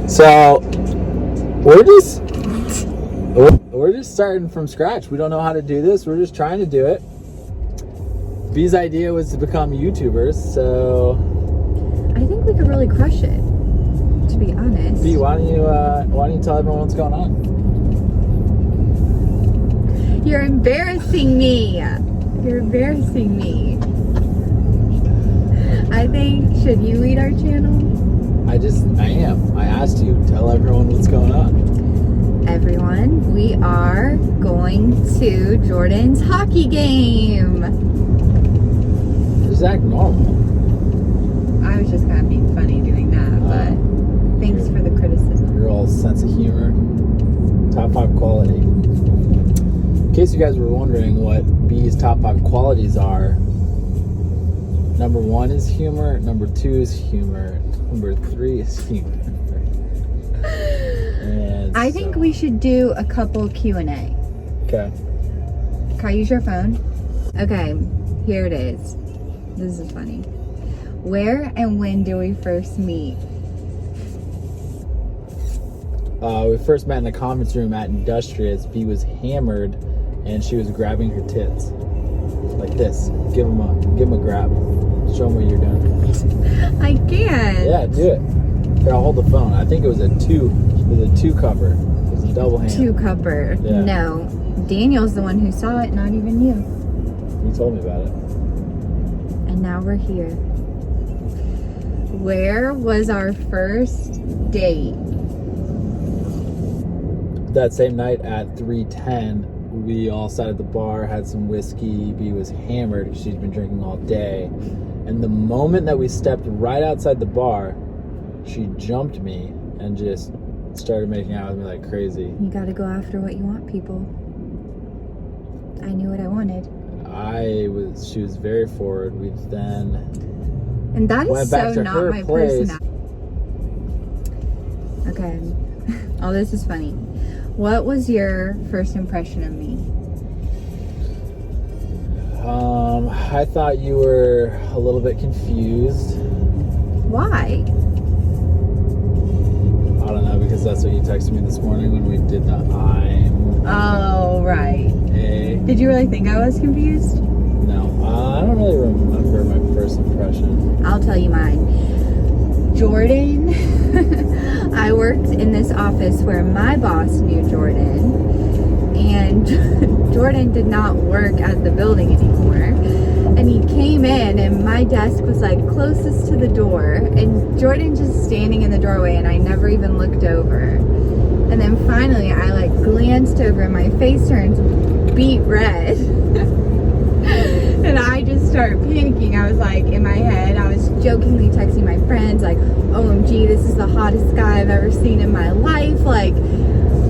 So we're just starting from scratch. We don't know how to do this. We're just trying to do it. B's idea was to become YouTubers, so I think we could really crush it, to be honest. B, why don't you tell everyone what's going on? You're embarrassing me. You're embarrassing me. I think, should you lead our channel? I am. I asked you, tell everyone what's going on. Everyone, we are going to Jordan's hockey game. Just act normal. I was just kind of being funny doing that, but thanks for the criticism. Your old sense of humor. Top 5 quality. In case you guys were wondering what B's top 5 qualities are, number 1 is humor, number 2 is humor, number 3 is humor. And I think we should do a couple Q&A. Okay. Can I use your phone? Okay, here it is. This is funny. Where and when did we first meet? We first met in the conference room at Industrious. B was hammered, and she was grabbing her tits like this. Give him a grab. Show him what you're doing. I can't. Yeah, do it. Here, I'll hold the phone. I think it was a 2 cover. It was a double hand. 2-cupper. Yeah. No, Daniel's the one who saw it, not even you. You told me about it. And now we're here. Where was our first date? That same night at 3:10, we all sat at the bar, had some whiskey. B was hammered. She's been drinking all day. And the moment that we stepped right outside the bar, she jumped me and just started making out with me like crazy. You gotta go after what you want, people. I knew what I wanted. She was very forward. We then And that went is back so to not her my place. personality. Okay. Oh, this is funny. What was your first impression of me? I thought you were a little bit confused. Why? I don't know, because that's what you texted me this morning when we did the I'm. Oh, right. Hey. Did you really think I was confused? No, I don't really remember my first impression. I'll tell you mine. Jordan, I worked in this office where my boss knew Jordan, and Jordan did not work at the building anymore. And he came in, and my desk was like closest to the door, and Jordan just standing in the doorway, and I never even looked over. And then finally, I like glanced over, and my face turned beet red. And I just started panicking. I was like, in my head, I was jokingly texting my friends, like, OMG, this is the hottest guy I've ever seen in my life. Like,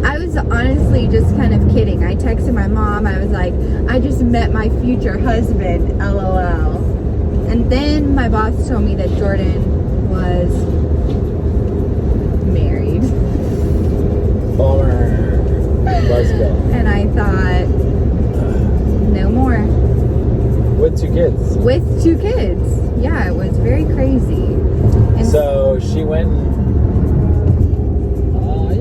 I was honestly just kind of kidding. I texted my mom. I was like, I just met my future husband, LOL. And then my boss told me that Jordan was married. Bummer. Let's go. And I thought, no more. With 2 kids. With 2 kids. Yeah, it was very crazy. And So she went.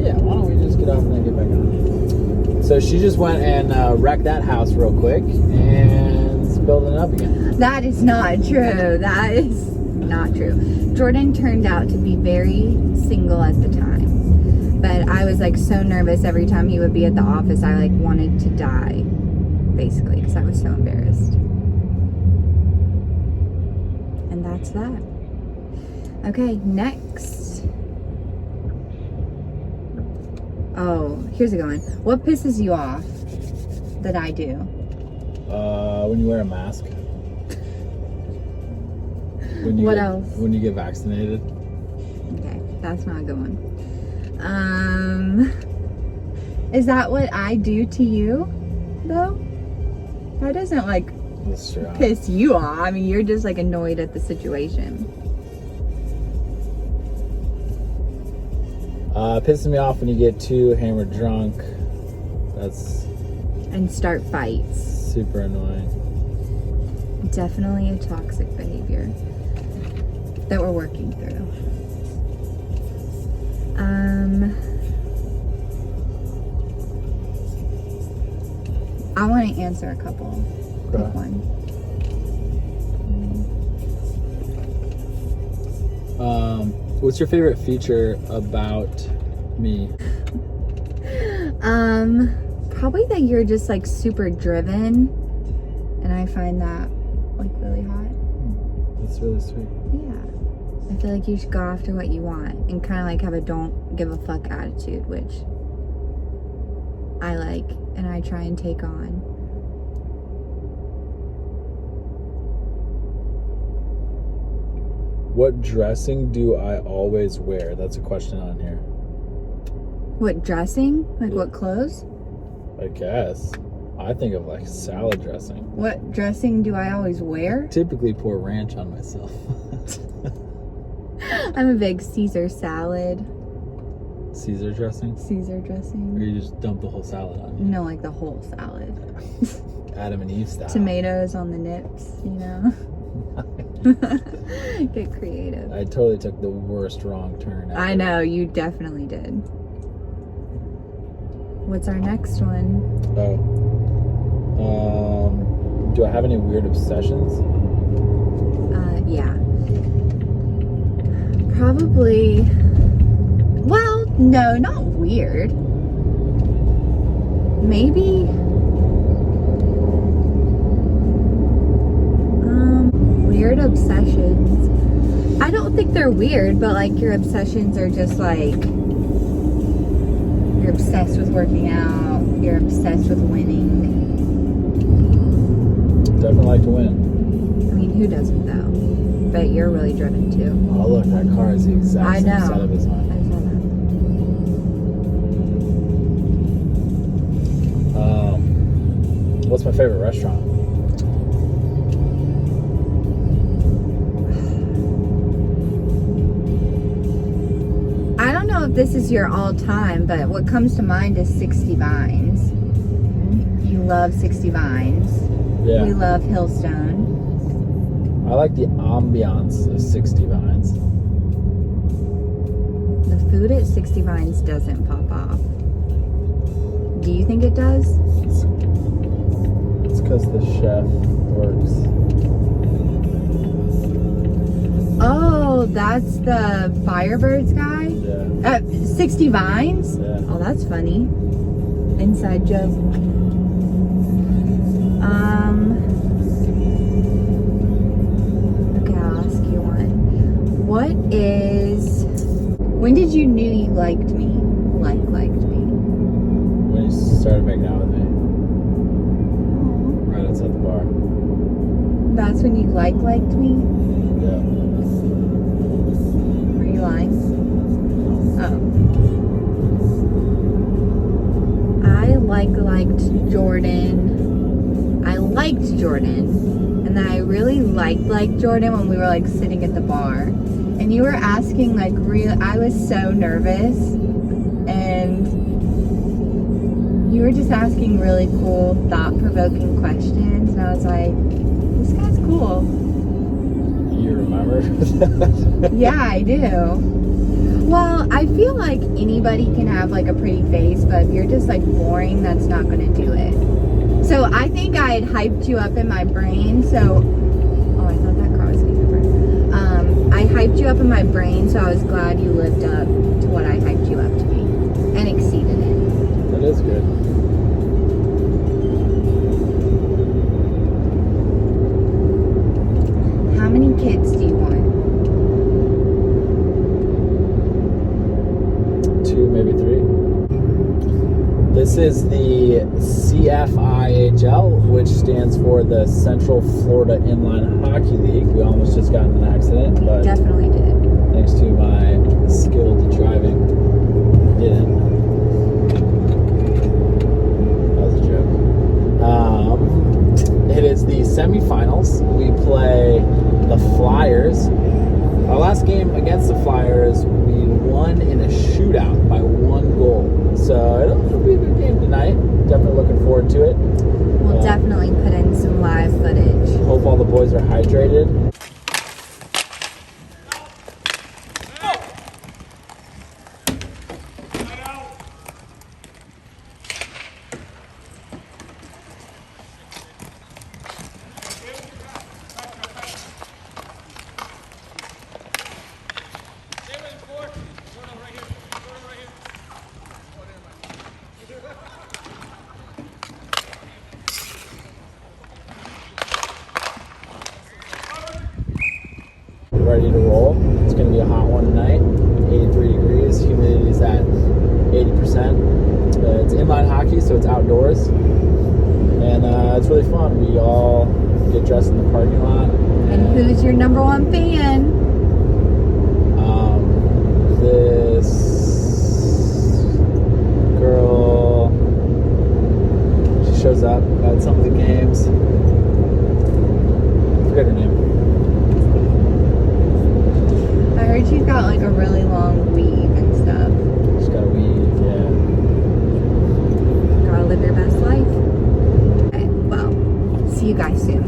Yeah, why don't we just get off and then get back on? So she just went and wrecked that house real quick and spilled it up again. that is not true. That is not true. Jordan turned out to be very single at the time. But I was like so nervous every time he would be at the office. I like wanted to die, basically, because I was so embarrassed. And that's that. Okay, next. Oh, here's a good one. What pisses you off that I do? When you wear a mask. What else? When you get vaccinated. Okay, that's not a good one. Is that what I do to you, though? That doesn't like That's true. piss you off. I mean, you're just like annoyed at the situation. Pisses me off when you get too hammered drunk. That's And start fights. super annoying. Definitely a toxic behavior that we're working through. I want to answer a couple. Okay. Pick one. What's your favorite feature about me? Probably that you're just like super driven, and I find that like really hot. That's really sweet. Yeah. I feel like you should go after what you want and kind of like have a don't give a fuck attitude, which I like and I try and take on. What dressing do I always wear? That's a question on here. What dressing? Like Yeah. what clothes? I guess. I think of like salad dressing. What dressing do I always wear? Typically pour ranch on myself. I'm a big Caesar salad. Caesar dressing? Caesar Or dressing. you just dump the whole salad on you? No, like the whole salad. Adam and Eve style. Tomatoes on the nips, you know? Get creative. I totally took the worst wrong turn ever. I know, you definitely did. What's our next one? Do I have any weird obsessions? Yeah. Probably. Well, no, not weird. Maybe. Weird obsessions. I don't think they're weird, but like your obsessions are just like you're obsessed with working out, you're obsessed with winning. Definitely like to win. I mean, who doesn't though? But you're really driven too. Oh look, that car is the exact I same know. setup as mine. I saw that. What's my favorite restaurant? I don't know if this is your all-time, but what comes to mind is 60 Vines. You love 60 Vines. Yeah. We love Hillstone. I like the ambiance of 60 Vines. The food at 60 Vines doesn't pop off. Do you think it does? It's because the chef works. Oh, that's the Firebirds guy? Yeah. 60 Vines? Yeah. Oh, that's funny. Inside joke. Okay, I'll ask you one. When did you knew you liked me? Liked me? When you started making out with me, right outside the bar. That's when you liked me? Yeah. Were you lying? Oh. I liked Jordan. I liked Jordan. And then I really liked Jordan when we were like sitting at the bar. And you were asking like I was so nervous. And you were just asking really cool, thought-provoking questions. And I was like, this guy's cool. You remember? Yeah, I do. Well, I feel like anybody can have like a pretty face, but if you're just like boring, that's not gonna do it. So I think I had hyped you up in my brain. So, oh, I thought that car was getting over. I hyped you up in my brain, so I was glad you lived up to what I hyped you up to be and exceeded it. That is good. How many kids do you want? 2, maybe 3. This is the CFIHL, which stands for the Central Florida Inline Hockey League. We almost just got in an accident, but Definitely did. thanks to my skilled driving, didn't. That was a joke. It is the semifinals. We play the Flyers. Our last game against the Flyers, we won in a shootout by 1 goal. So it'll be a good game tonight. Definitely looking forward to it. We'll definitely put in some live footage. Hope all the boys are hydrated. ready to roll. It's going to be a hot one tonight. 83 degrees. Humidity's at 80%. It's inline hockey, so it's outdoors. And it's really fun. We all get dressed in the parking lot. And who's your number one fan? This girl, she shows up at some of the games. I forget her name. I heard she's got like a really long weave and stuff. She's got a weave, yeah. Gotta live your best life. Okay, well, see you guys soon.